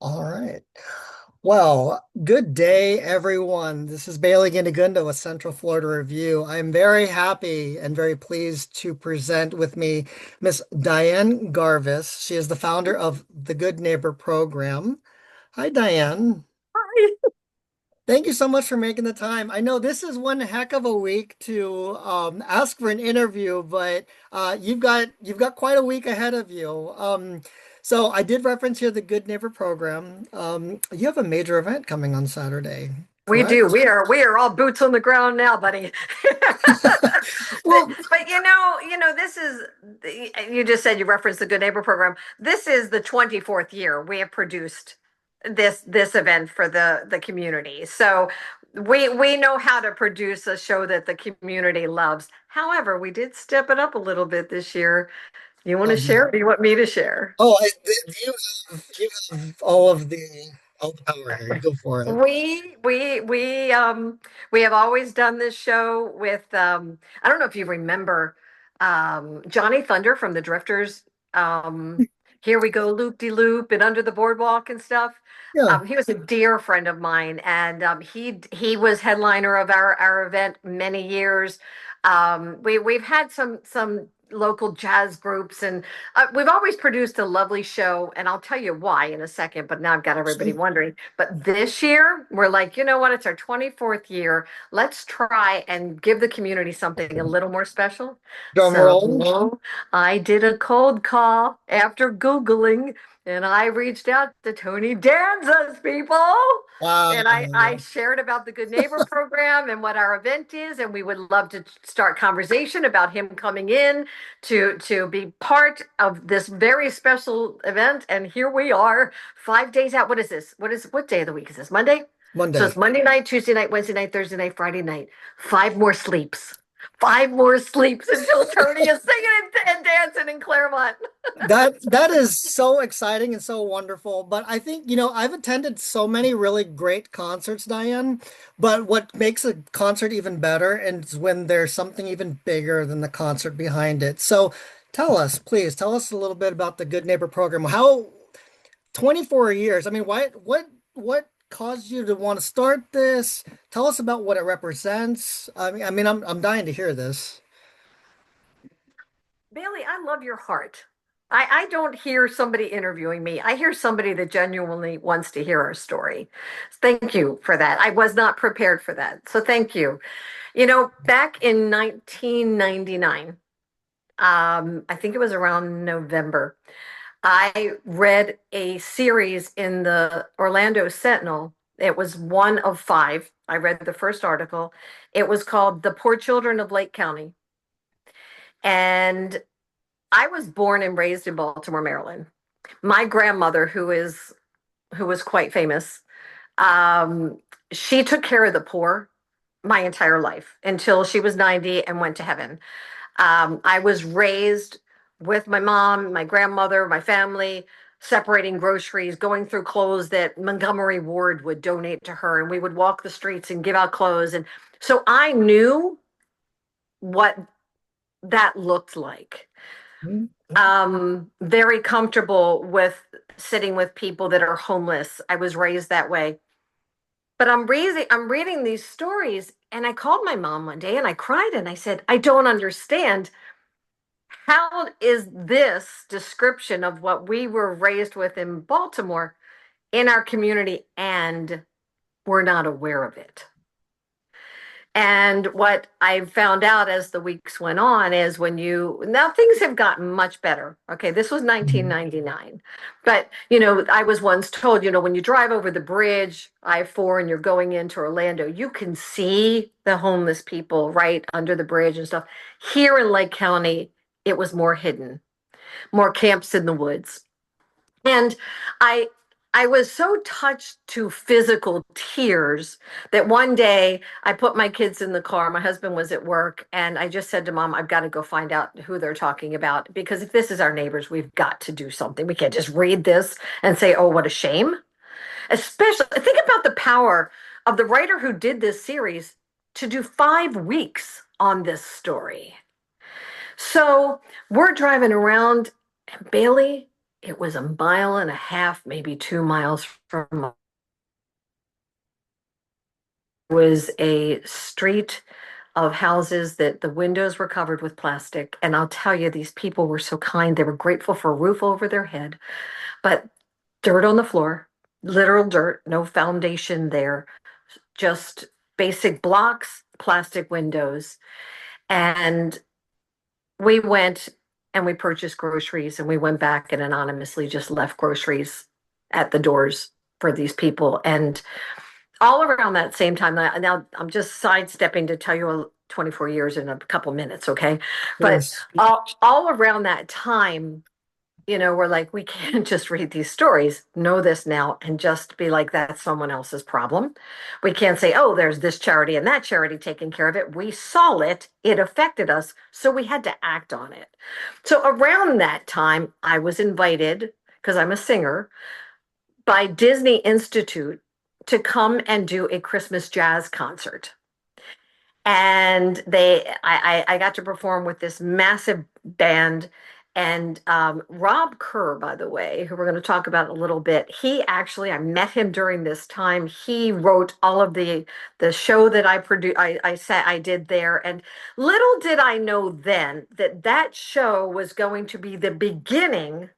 All right. Well, good day, everyone. This is Bailey Gindigunda with Central Florida Review. I'm very happy and very pleased to present with me Miss Dianne Garvis. She is the founder of the Good Neighbor program. Hi, Dianne. Thank you so much for making the time. I know this is one heck of a week to ask for an interview, but you've got quite a week ahead of you. So I did reference here the Good Neighbor program. You have a major event coming on Saturday, We do. correct? We are all boots on the ground now, buddy. Well, But this is you just said you referenced the Good Neighbor program. This is the 24th year we have produced this event for the community. So we know how to produce a show that the community loves. However, we did step it up a little bit this year. You want to oh yeah. share? Or do you want me to share? Oh, you have all the power here. You go for it. We have always done this show with I don't know if you remember Johnny Thunder from the Drifters. Here we go loop de loop and under the boardwalk and stuff. Yeah. He was a dear friend of mine, and he was headliner of our event many years. We've had some local jazz groups, and we've always produced a lovely show, and I'll tell you why in a second, but now I've got everybody wondering. But this year, we're like, you know what? It's our 24th year. Let's try and give the community something a little more special. Drum roll. So I did a cold call after Googling, and I reached out to Tony Danza's people. And I Wow. shared about the Good Neighbor program and what our event is, and we would love to start conversation about him coming in to be part of this very special event. And here we are, 5 days out. What is this? What day of the week is this? Monday? So Monday. it's Monday night, Tuesday night, Wednesday night, Thursday night, Friday night. Five more sleeps. Five more sleeps until Tony is singing and dancing in Clermont. That is so exciting and so wonderful. But I think, I've attended so many really great concerts, Diane. But what makes a concert even better is when there's something even bigger than the concert behind it. So please tell us a little bit about the Good Neighbor program. How 24 years? I mean, what caused you to want to start this? Tell us about what it represents. I'm dying to hear this. Bailey, I love your heart. I don't hear somebody interviewing me. I hear somebody that genuinely wants to hear our story. Thank you for that. I was not prepared for that. So thank you. Back in 1999, I think it was around November, I read a series in the Orlando Sentinel. It was one of five. I read the first article. It was called The Poor Children of Lake County. And I was born and raised in Baltimore, Maryland. My grandmother, who was quite famous, um, she took care of the poor my entire life until she was 90 and went to heaven. I was raised with my mom, my grandmother, my family, separating groceries, going through clothes that Montgomery Ward would donate to her, and we would walk the streets and give out clothes. And so I knew what that looked like. Very comfortable with sitting with people that are homeless. I was raised that way. But I'm reading these stories, and I called my mom one day and I cried and I said, I don't understand. How is this description of what we were raised with in Baltimore in our community and we're not aware of it? And what I found out as the weeks went on is now things have gotten much better. Okay, this was Mhm. 1999. But, I was once told, when you drive over the bridge, I-4, and you're going into Orlando, you can see the homeless people right under the bridge and stuff. Here in Lake County, it was more hidden, more camps in the woods. And I I was so touched to physical tears that one day I put my kids in the car. My husband was at work, and I just said to mom, I've got to go find out who they're talking about because if this is our neighbors, we've got to do something. We can't just read this and say, oh, what a shame. Especially think about the power of the writer who did this series to do 5 weeks on this story. So we're driving around, Bailey. It was a mile and a half, maybe 2 miles from was a street of houses that the windows were covered with plastic. And I'll tell you, these people were so kind. They were grateful for a roof over their head, but dirt on the floor, literal dirt, no foundation there, just basic blocks, plastic windows. And we went and we purchased groceries and we went back and anonymously just left groceries at the doors for these people. And all around that same time, now I'm just sidestepping to tell you 24 years in a couple minutes, okay? But Yes. all around that time, we're like, we can't just read these stories, know this now, and just be like, that's someone else's problem. We can't say, oh, there's this charity and that charity taking care of it. We saw it, it affected us, so we had to act on it. So around that time, I was invited, because I'm a singer, by Disney Institute to come and do a Christmas jazz concert. And I got to perform with this massive band. And Rob Kerr, by the way, who we're going to talk about a little bit, he actually, I met him during this time. He wrote all of the show that I produced, I did there. And little did I know then that that show was going to be the beginning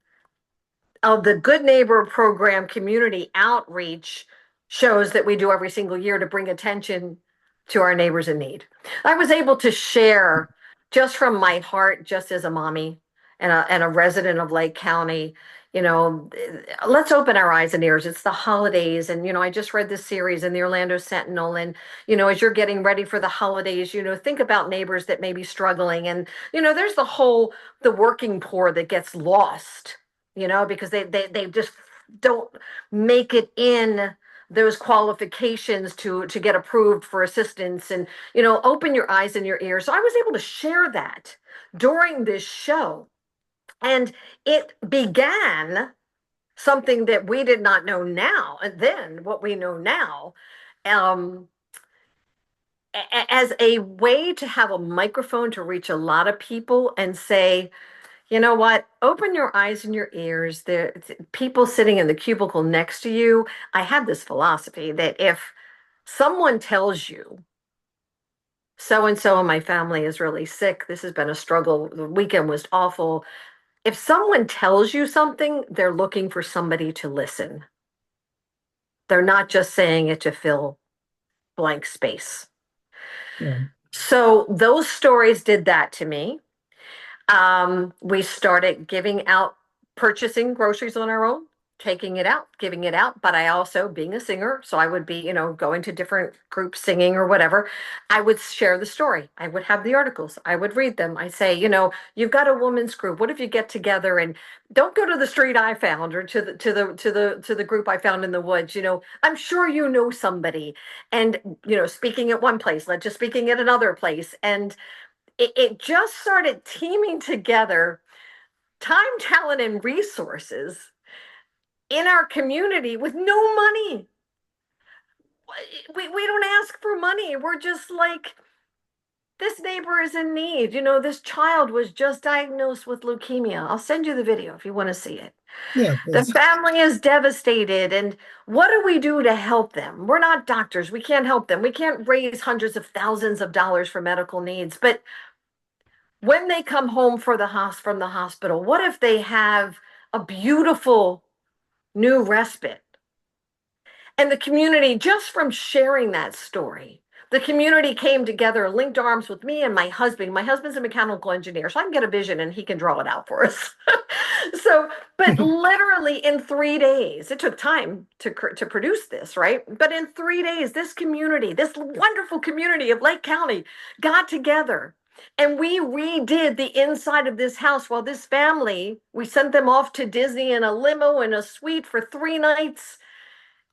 of the Good Neighbor Program community outreach shows that we do every single year to bring attention to our neighbors in need. I was able to share just from my heart, just as a mommy and a resident of Lake County, you know, let's open our eyes and ears. It's the holidays. And, I just read this series in the Orlando Sentinel. And, as you're getting ready for the holidays, think about neighbors that may be struggling. And, there's the working poor that gets lost, because they just don't make it in those qualifications to get approved for assistance. And open your eyes and your ears. So I was able to share that during this show, and it began something that we did not know now, and then what we know now, um, as a way to have a microphone to reach a lot of people and say, you know what? Open your eyes and your ears. There, people sitting in the cubicle next to you. I have this philosophy that if someone tells you so and so in my family is really sick, this has been a struggle, the weekend was awful. If someone tells you something, they're looking for somebody to listen. They're not just saying it to fill blank space. Yeah. So those stories did that to me. We started giving out, purchasing groceries on our own, taking it out, giving it out. But I also, being a singer, so I would be, going to different groups singing or whatever. I would share the story. I would have the articles. I would read them. I say, you've got a women's group. What if you get together and don't go to the street I found or to the group I found in the woods? I'm sure you know somebody, and speaking at one place led to speaking at another place, and it just started teaming together time, talent, and resources in our community with no money. We don't ask for money. We're just like, this neighbor is in need. This child was just diagnosed with leukemia. I'll send you the video if you want to see it. Yeah, The please. family is devastated. And what do we do to help them? We're not doctors. We can't help them. We can't raise hundreds of thousands of dollars for medical needs. But when they come home from the hospital, what if they have a beautiful new respite? And the community, just from sharing that story, the community came together, linked arms with me and my husband. My husband's a mechanical engineer, so I can get a vision and he can draw it out for us. So, but literally in 3 days, it took time to produce this, right? But in 3 days, this community, this wonderful community of Lake County, got together. And we redid the inside of this house while this family, we sent them off to Disney in a limo and a suite for 3 nights.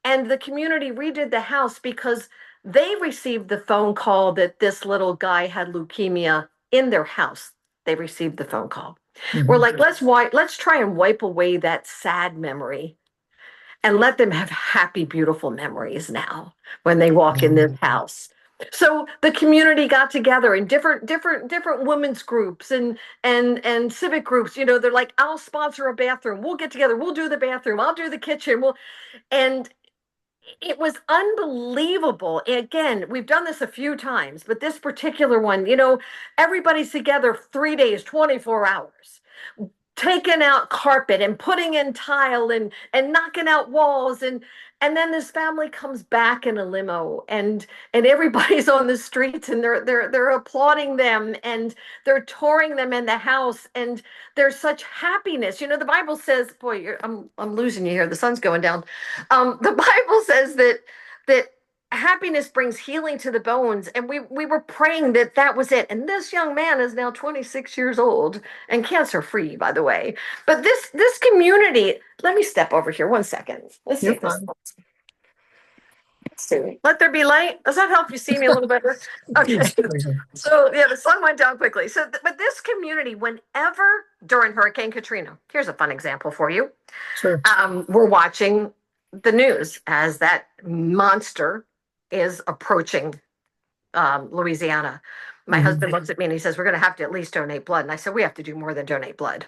And the community redid the house because they received the phone call that this little guy had leukemia in their house. They received the phone call. We're Mhm. like, let's try and wipe away that sad memory and let them have happy, beautiful memories now when they walk in this house. So the community got together in different women's groups and civic groups. They're like, I'll sponsor a bathroom. We'll get together. We'll do the bathroom. I'll do the kitchen. And it was unbelievable. Again, we've done this a few times, but this particular one, everybody's together 3 days, 24 hours, taking out carpet and putting in tile and knocking out walls, and then this family comes back in a limo, and everybody's on the streets, and they're applauding them, and they're touring them in the house, and there's such happiness. The Bible says, boy, I'm losing you here, the sun's going down. The Bible says that happiness brings healing to the bones, and we were praying that that was it. And this young man is now 26 years old and cancer free, by the way. But this community, let me step over here 1 second. Let's see You're if this. fine. Let's see. Let there be light. Does that help you see me a little better? Okay. So yeah, the sun went down quickly. But this community, whenever during Hurricane Katrina, here's a fun example for you. Sure. We're watching the news as that monster is approaching Louisiana. My husband looks at me and he says, we're going to have to at least donate blood. And I said, we have to do more than donate blood.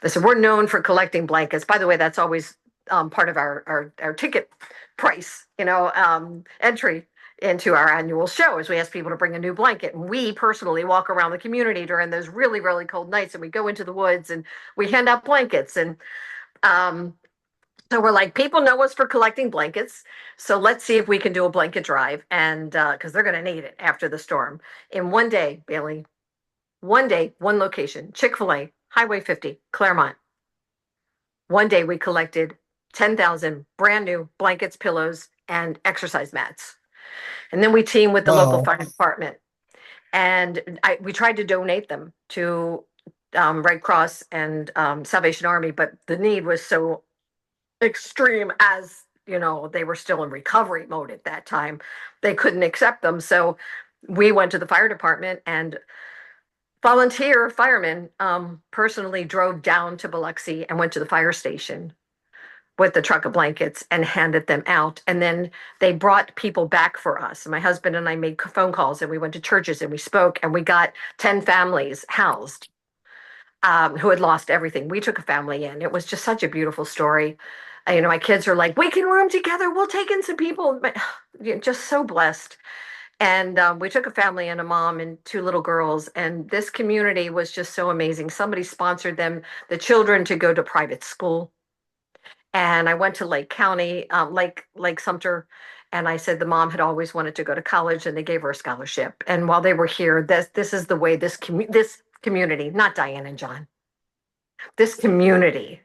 They said, we're known for collecting blankets. By the way, that's always part of our ticket price, entry into our annual show, is we ask people to bring a new blanket. And we personally walk around the community during those really, really cold nights, and we go into the woods and we hand out blankets. And so we're like, people know us for collecting blankets. So let's see if we can do a blanket drive. And because they're going to need it after the storm. In one day, Bailey, one day, one location, Chick-fil-A, Highway 50, Clermont. One day we collected 10,000 brand new blankets, pillows, and exercise mats. And then we teamed with the local Wow. fire department. And we tried to donate them to Red Cross and Salvation Army, but the need was so extreme, as they were still in recovery mode at that time. They couldn't accept them. So we went to the fire department, and volunteer firemen personally drove down to Biloxi and went to the fire station with the truck of blankets and handed them out. And then they brought people back for us. My husband and I made phone calls, and we went to churches and we spoke, and we got 10 families housed who had lost everything. We took a family in. It was just such a beautiful story. My kids are like, we can room together. We'll take in some people. But just so blessed. And we took a family and a mom and two little girls. And this community was just so amazing. Somebody sponsored them, the children, to go to private school. And I went to Lake County, Lake Sumter, and I said the mom had always wanted to go to college, and they gave her a scholarship. And while they were here, this is the way this community, not Diane and John, this community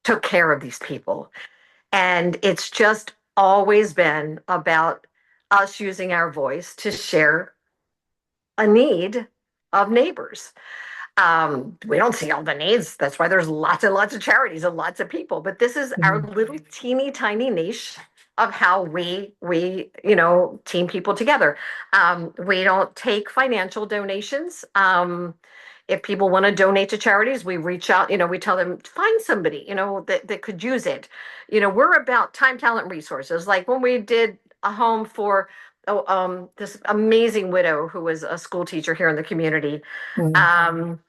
took care of these people. And it's just always been about us using our voice to share a need of neighbors. We don't see all the needs. That's why there's lots and lots of charities and lots of people. But this is our Mhm. little teeny tiny niche of how we team people together. We don't take financial donations. If people want to donate to charities, we reach out. We tell them, find somebody that could use it. We're about time, talent, resources. Like when we did a home for this amazing widow who was a school teacher here in the community. Mhm.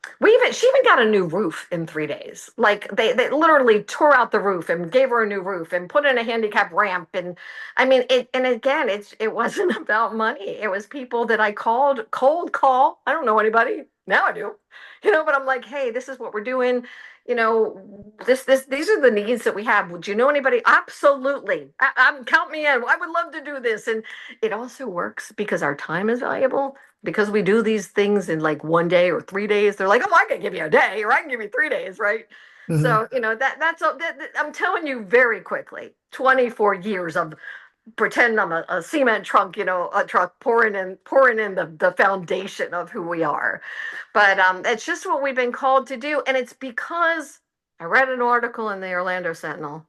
She even got a new roof in 3 days. Like they literally tore out the roof and gave her a new roof and put in a handicap ramp. And I mean, and again, it wasn't about money. It was people that I called, cold call. I don't know anybody. Now I do, but I'm like, hey, this is what we're doing. These are the needs that we have. Would you know anybody? Absolutely. Count me in. I would love to do this. And it also works because our time is valuable, because we do these things in like 1 day or 3 days. They're like, oh, I can give you a day, or I can give you 3 days, right? Mhm. So I'm telling you very quickly, 24 years of pretend I'm a cement trunk, a truck pouring in the foundation of who we are. But it's just what we've been called to do, and it's because I read an article in the Orlando Sentinel,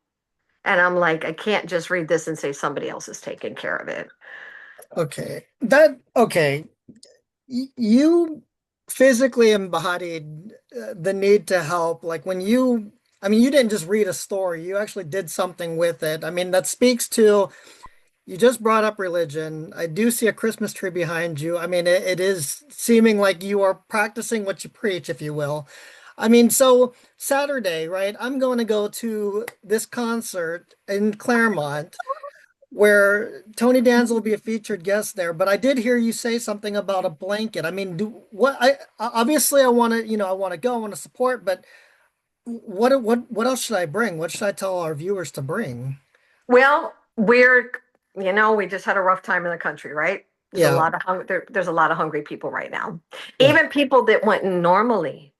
and I'm like, I can't just read this and say somebody else is taking care of it. Okay. You physically embodied the need to help. Like I mean, you didn't just read a story, you actually did something with it. I mean, that speaks to you just brought up religion. I do see a Christmas tree behind you. I mean, it is seeming like you are practicing what you preach, if you will. I mean, so Saturday, right? I'm going to go to this concert in Clermont where Tony Danza will be a featured guest there. But I did hear you say something about a blanket. I mean, do what obviously I want to, I want to go, I want to support, but what else should I bring? What should I tell our viewers to bring? Well, we just had a rough time in the country, right? Yeah, There's a lot of hungry people right now. yeah. Even people that wouldn't normally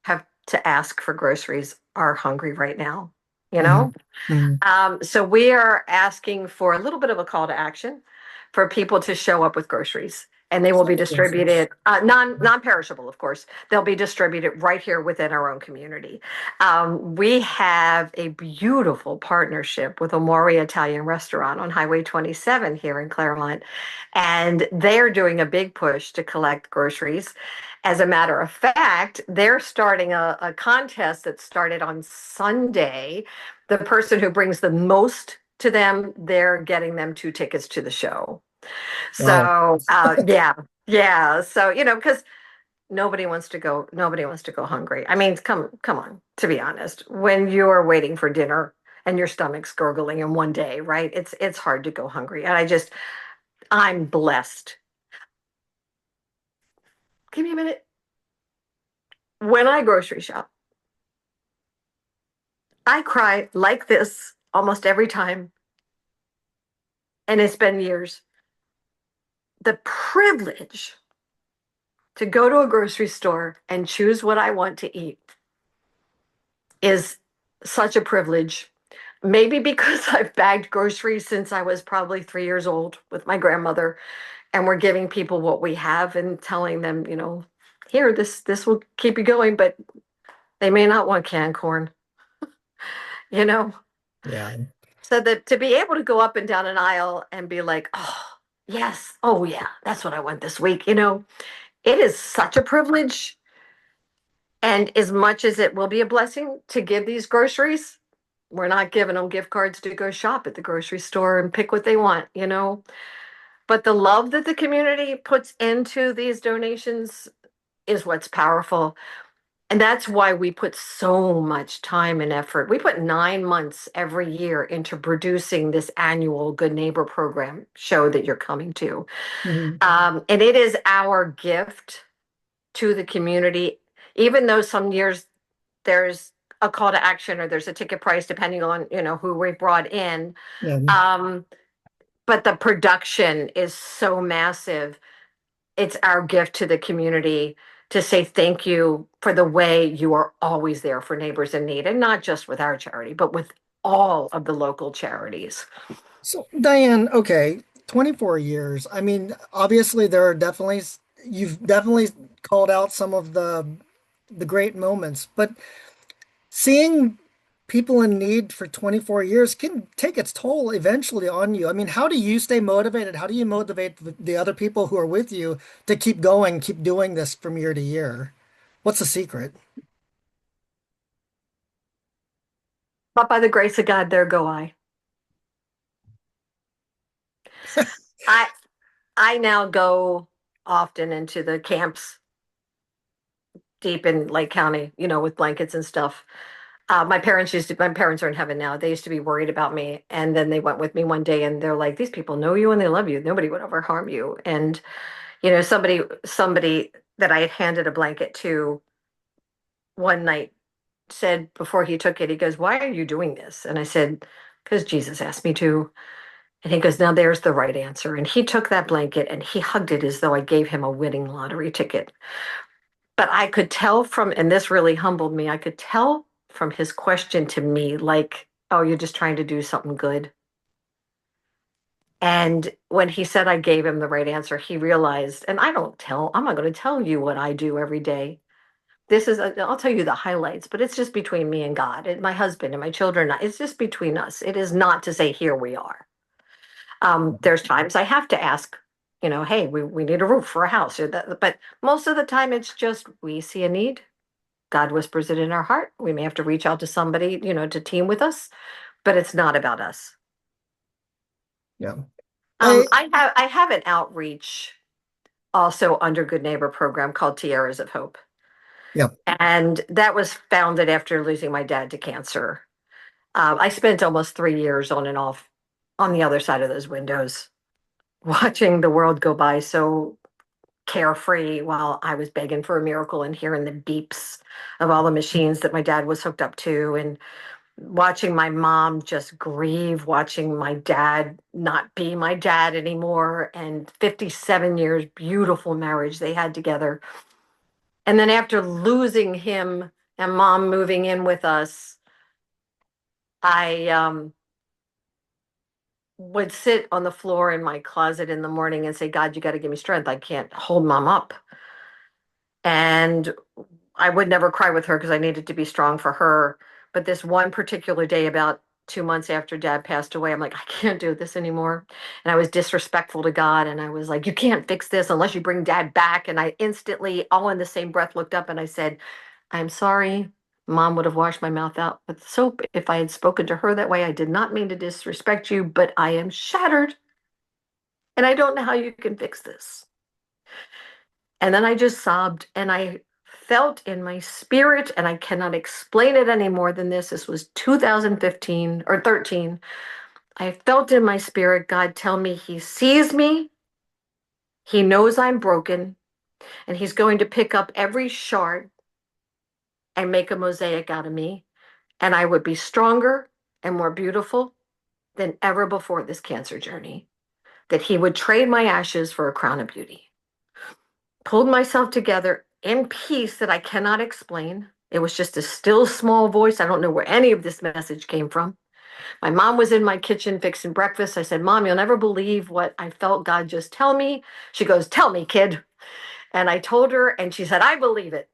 have to ask for groceries are hungry right now, you Hmm. know? Hmm. So we are asking for a little bit of a call to action for people to show up with groceries. And they will be Such groceries. distributed, non-perishable, of course. They'll be distributed right here within our own community. We have a beautiful partnership with Omori Italian Restaurant on Highway 27 here in Clermont, and they're doing a big push to collect groceries. As a matter of fact, they're starting a contest that started on Sunday. The person who brings the most to them, they're getting them 2 tickets to the show. Wow. So, yeah, yeah. So, because nobody wants to go hungry. I mean, come on, to be honest, when you're waiting for dinner and your stomach's gurgling in one day, right? It's hard to go hungry. And I'm blessed. Give me a minute. When I grocery shop, I cry like this almost every time, and it's been years. The privilege to go to a grocery store and choose what I want to eat is such a privilege. Maybe because I've bagged groceries since I was probably 3 years old with my grandmother, and we're giving people what we have and telling them, here, this will keep you going, but they may not want canned corn, you know? Yeah. So that to be able to go up and down an aisle and be like, oh, yes, oh yeah, that's what I want this week, it is such a privilege. And as much as it will be a blessing to give these groceries, we're not giving them gift cards to go shop at the grocery store and pick what they want. But the love that the community puts into these donations is what's powerful. And that's why we put so much time and effort. We put 9 months every year into producing this annual Good Neighbor program show that you're coming to. Mhm. And it is our gift to the community, even though some years there's a call to action or there's a ticket price depending on who we brought in. Yeah. um but the production is so massive. It's our gift to the community to say thank you for the way you are always there for neighbors in need, and not just with our charity but with all of the local charities. So, Diane, okay, 24 years. I mean, obviously there are definitely you've definitely called out some of the great moments, but seeing people in need for 24 years can take its toll eventually on you. I mean, how do you stay motivated? How do you motivate the other people who are with you to keep going, keep doing this from year to year? What's the secret? But by the grace of God, there go I I now go often into the camps deep in Lake County, with blankets and stuff. My parents are in heaven now. They used to be worried about me. And then they went with me one day and they're like, these people know you and they love you. Nobody would ever harm you. And, somebody that I had handed a blanket to one night said before he took it, he goes, why are you doing this? And I said, because Jesus asked me to. And he goes, now there's the right answer. And he took that blanket and he hugged it as though I gave him a winning lottery ticket. But I could tell and this really humbled me, I could tell from his question to me, like, oh, you're just trying to do something good. And when he said I gave him the right answer, he realized, and I'm not going to tell you what I do every day. I'll tell you the highlights, but it's just between me and God and my husband and my children. It's just between us. It is not to say, here we are. There's times I have to ask, hey, we need a roof for a house, but most of the time it's just we see a need. God whispers it in our heart. We may have to reach out to somebody, to team with us, but it's not about us. Yeah. I I have an outreach also under Good Neighbor program called Tiaras of Hope. yeah. And that was founded after losing my dad to cancer. I spent almost 3 years on and off on the other side of those windows, watching the world go by so carefree while I was begging for a miracle and hearing the beeps of all the machines that my dad was hooked up to, and watching my mom just grieve, watching my dad not be my dad anymore, and 57 years, beautiful marriage they had together. And then after losing him and mom moving in with us, I would sit on the floor in my closet in the morning and say, God, you got to give me strength. I can't hold mom up. And I would never cry with her because I needed to be strong for her. But this one particular day, about 2 months after dad passed away, I'm like, I can't do this anymore. And I was disrespectful to God. And I was like, you can't fix this unless you bring dad back. And I instantly, all in the same breath, looked up and I said, I'm sorry. Mom would have washed my mouth out with soap if I had spoken to her that way. I did not mean to disrespect you, but I am shattered and I don't know how you can fix this. And then I just sobbed and I felt in my spirit, and I cannot explain it any more than this. This was 2015 or 13. I felt in my spirit God tell me He sees me, He knows I'm broken, and He's going to pick up every shard and make a mosaic out of me. And I would be stronger and more beautiful than ever before this cancer journey. That He would trade my ashes for a crown of beauty. Pulled myself together in peace that I cannot explain. It was just a still small voice. I don't know where any of this message came from. My mom was in my kitchen fixing breakfast. I said, Mom, you'll never believe what I felt God just tell me. She goes, Tell me, kid. And I told her, and she said, I believe it.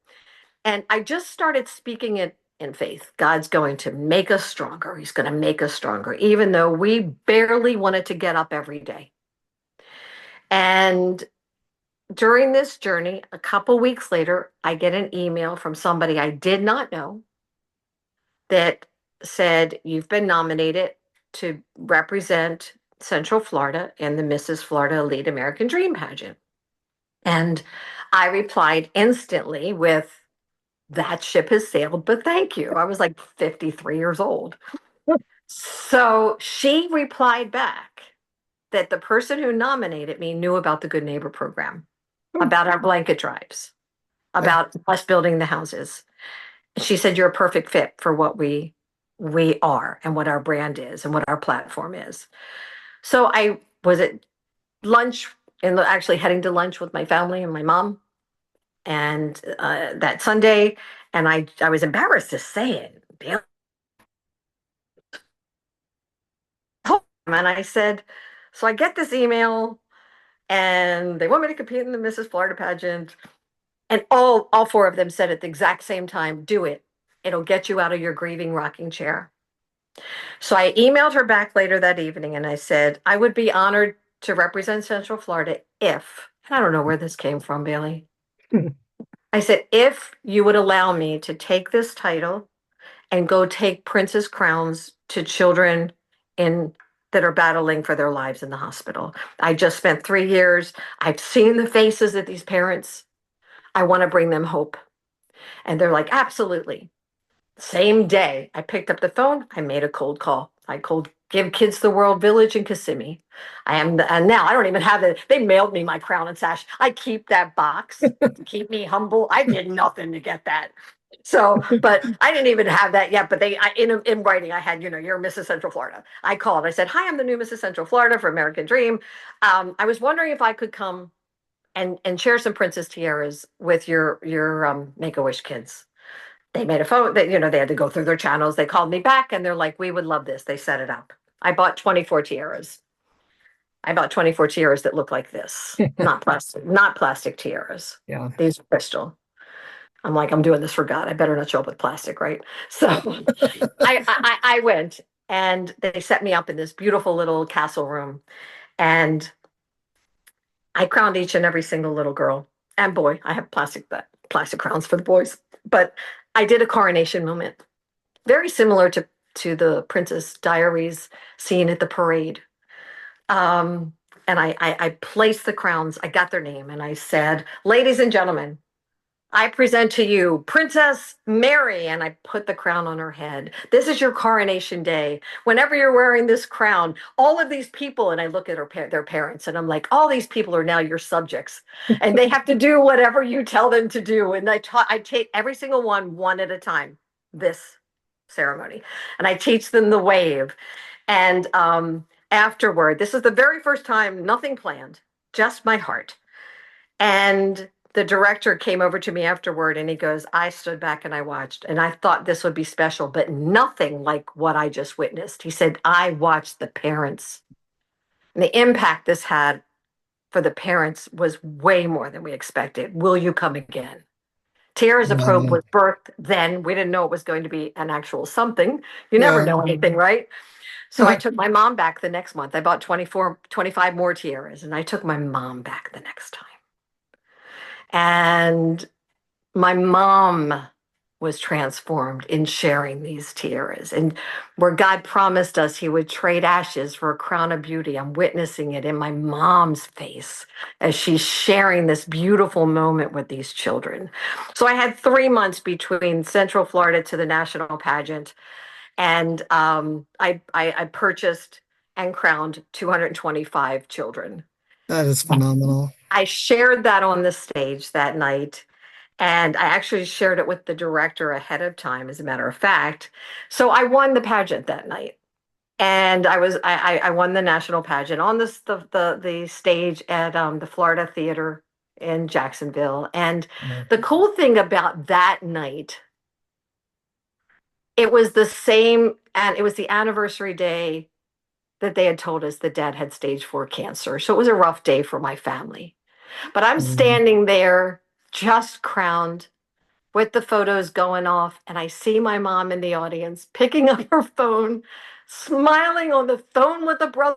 And I just started speaking it in faith. God's going to make us stronger. He's going to make us stronger, even though we barely wanted to get up every day. And during this journey, a couple weeks later, I get an email from somebody I did not know that said, You've been nominated to represent Central Florida in the Mrs. Florida Elite American Dream pageant. And I replied instantly with, That ship has sailed, but thank you. I was like 53 years old. So she replied back that the person who nominated me knew about the Good Neighbor program, about our blanket drives, Yeah. about us building the houses. She said, You're a perfect fit for what we are and what our brand is and what our platform is. So I was at lunch and actually heading to lunch with my family and my mom, and that Sunday, and I was embarrassed to say it. And I said, so I get this email and they want me to compete in the Mrs. Florida pageant. And all four of them said at the exact same time, do it. It'll get you out of your grieving rocking chair. So I emailed her back later that evening and I said, I would be honored to represent Central Florida if, and I don't know where this came from, Bailey. I said, if you would allow me to take this title and go take princess crowns to children in that are battling for their lives in the hospital. I just spent 3 years. I've seen the faces of these parents. I want to bring them hope. And they're like, absolutely. Same day, I picked up the phone. I made a cold call. I called Give Kids the World Village in Kissimmee. And now I don't even have it. They mailed me my crown and sash. I keep that box to keep me humble. I did nothing to get that. So, but I didn't even have that yet. But in writing, I had, you're Mrs. Central Florida. I called. I said, Hi, I'm the new Mrs. Central Florida for American Dream. I was wondering if I could come and share some princess tiaras with your Make a Wish kids. They made a phone. They had to go through their channels. They called me back and they're like, we would love this. They set it up. I bought 24 tiaras. I bought 24 tiaras that look like this, not plastic tiaras. Yeah. These are crystal. I'm like, I'm doing this for God. I better not show up with plastic, right? So I went and they set me up in this beautiful little castle room. And I crowned each and every single little girl and boy. I have plastic crowns for the boys. But I did a coronation moment very similar to the Princess Diaries scene at the parade. Um, I placed the crowns. I got their name and I said, "Ladies and gentlemen, I present to you Princess Mary," and I put the crown on her head. "This is your coronation day. Whenever you're wearing this crown, all of these people," and I look at their parents, and I'm like, "All these people are now your subjects, and they have to do whatever you tell them to do." And I take every single one at a time. This ceremony, and I teach them the wave. And afterward, this is the very first time, nothing planned, just my heart. And the director came over to me afterward and he goes, "I stood back and I watched and I thought this would be special, but nothing like what I just witnessed." He said, "I watched the parents and the impact this had for the parents was way more than we expected. Will you come again?" Tear as a Probe Wow. was birthed then. We didn't know it was going to be an actual something. You never Yeah. know anything, right? So I took my mom back the next month. I bought 24, 25 more tiaras and I took my mom back the next time. And my mom was transformed in sharing these tiaras. And where God promised us he would trade ashes for a crown of beauty, I'm witnessing it in my mom's face as she's sharing this beautiful moment with these children. So I had 3 months between Central Florida to the national pageant. And I purchased and crowned 225 children. That is phenomenal. I shared that on the stage that night. And I actually shared it with the director ahead of time, as a matter of fact. So I won the pageant that night. And I won the national pageant on the stage at the Florida Theater in Jacksonville. And Yeah. the cool thing about that night, it was the same, and it was the anniversary day that they had told us that dad had stage 4 cancer. So it was a rough day for my family. But I'm Mm. standing there just crowned with the photos going off, and I see my mom in the audience picking up her phone, smiling on the phone with the brother.